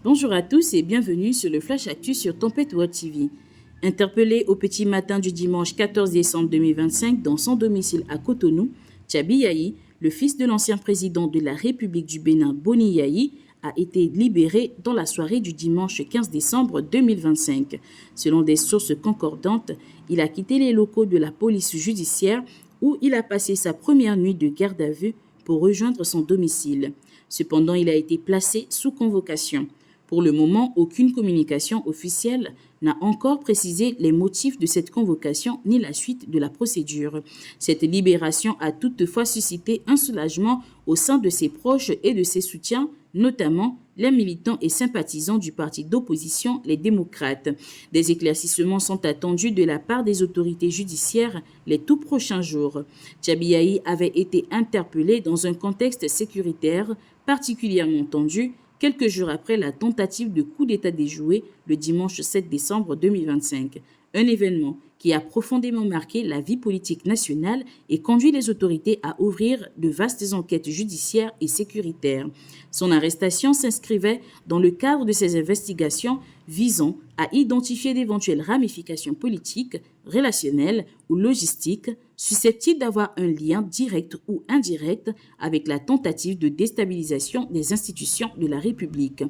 Bonjour à tous et bienvenue sur le Flash Actu sur Tempête World TV. Interpellé au petit matin du dimanche 14 décembre 2025 dans son domicile à Cotonou, Tchabi Yahi, le fils de l'ancien président de la République du Bénin, Boni Yahi, a été libéré dans la soirée du dimanche 15 décembre 2025. Selon des sources concordantes, il a quitté les locaux de la police judiciaire où il a passé sa première nuit de garde à vue pour rejoindre son domicile. Cependant, il a été placé sous convocation. Pour le moment, aucune communication officielle n'a encore précisé les motifs de cette convocation ni la suite de la procédure. Cette libération a toutefois suscité un soulagement au sein de ses proches et de ses soutiens, notamment les militants et sympathisants du parti d'opposition, les démocrates. Des éclaircissements sont attendus de la part des autorités judiciaires les tout prochains jours. Tchabi Yahi avait été interpellé dans un contexte sécuritaire particulièrement tendu quelques jours après la tentative de coup d'État déjoué le dimanche 7 décembre 2025. Un événement qui a profondément marqué la vie politique nationale et conduit les autorités à ouvrir de vastes enquêtes judiciaires et sécuritaires. Son arrestation s'inscrivait dans le cadre de ces investigations visant à identifier d'éventuelles ramifications politiques, relationnelles ou logistiques susceptibles d'avoir un lien direct ou indirect avec la tentative de déstabilisation des institutions de la République.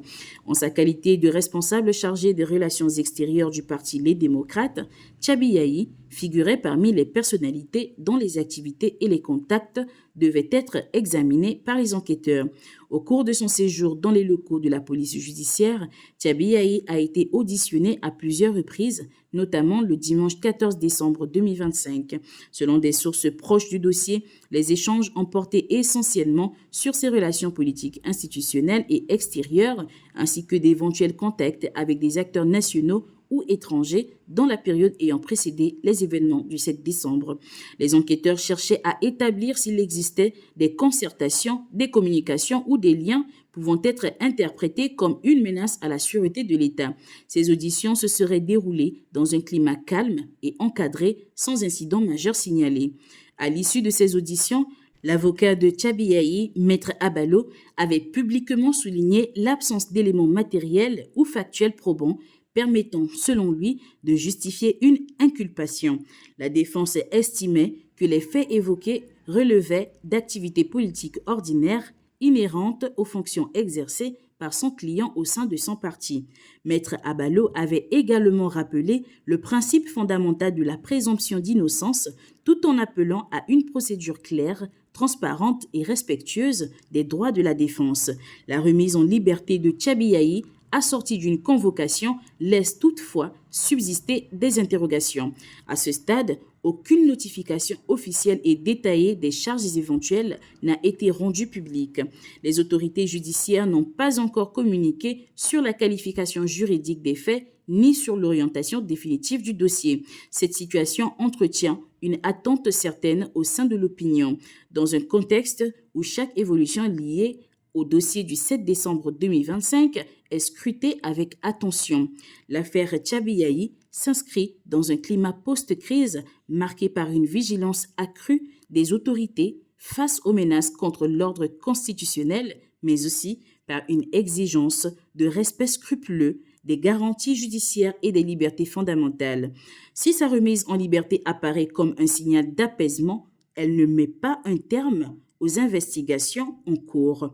En sa qualité de responsable chargé des relations extérieures du parti Les Démocrates, Tchabi Yahi figurait parmi les personnalités dont les activités et les contacts devaient être examinés par les enquêteurs. Au cours de son séjour dans les locaux de la police judiciaire, Tchabi Yahi a été auditionné à plusieurs reprises, notamment le dimanche 14 décembre 2025. Selon des sources proches du dossier, les échanges ont porté essentiellement sur ses relations politiques institutionnelles et extérieures, ainsi que d'éventuels contacts avec des acteurs nationaux ou étrangers dans la période ayant précédé les événements du 7 décembre. Les enquêteurs cherchaient à établir s'il existait des concertations, des communications ou des liens pouvant être interprétés comme une menace à la sûreté de l'État. Ces auditions se seraient déroulées dans un climat calme et encadré, sans incident majeur signalé. À l'issue de ces auditions, l'avocat de Tchabi Yahi, Maître Abalo, avait publiquement souligné l'absence d'éléments matériels ou factuels probants permettant, selon lui, de justifier une inculpation. La défense estimait que les faits évoqués relevaient d'activités politiques ordinaires inhérentes aux fonctions exercées par son client au sein de son parti. Maître Abalo avait également rappelé le principe fondamental de la présomption d'innocence tout en appelant à une procédure claire, transparente et respectueuse des droits de la défense. La remise en liberté de Tchabi Yahi assortie d'une convocation, laisse toutefois subsister des interrogations. À ce stade, aucune notification officielle et détaillée des charges éventuelles n'a été rendue publique. Les autorités judiciaires n'ont pas encore communiqué sur la qualification juridique des faits ni sur l'orientation définitive du dossier. Cette situation entretient une attente certaine au sein de l'opinion, dans un contexte où chaque évolution liée au dossier du 7 décembre 2025 est scrutée avec attention. L'affaire Tchabi Yahi s'inscrit dans un climat post-crise marqué par une vigilance accrue des autorités face aux menaces contre l'ordre constitutionnel, mais aussi par une exigence de respect scrupuleux des garanties judiciaires et des libertés fondamentales. Si sa remise en liberté apparaît comme un signal d'apaisement, elle ne met pas un terme aux investigations en cours.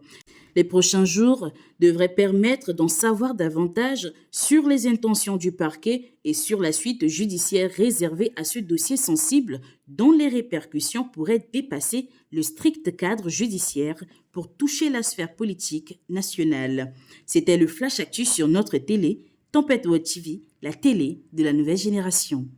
Les prochains jours devraient permettre d'en savoir davantage sur les intentions du parquet et sur la suite judiciaire réservée à ce dossier sensible dont les répercussions pourraient dépasser le strict cadre judiciaire pour toucher la sphère politique nationale. C'était le Flash Actu sur notre télé, Tempête World TV, la télé de la nouvelle génération.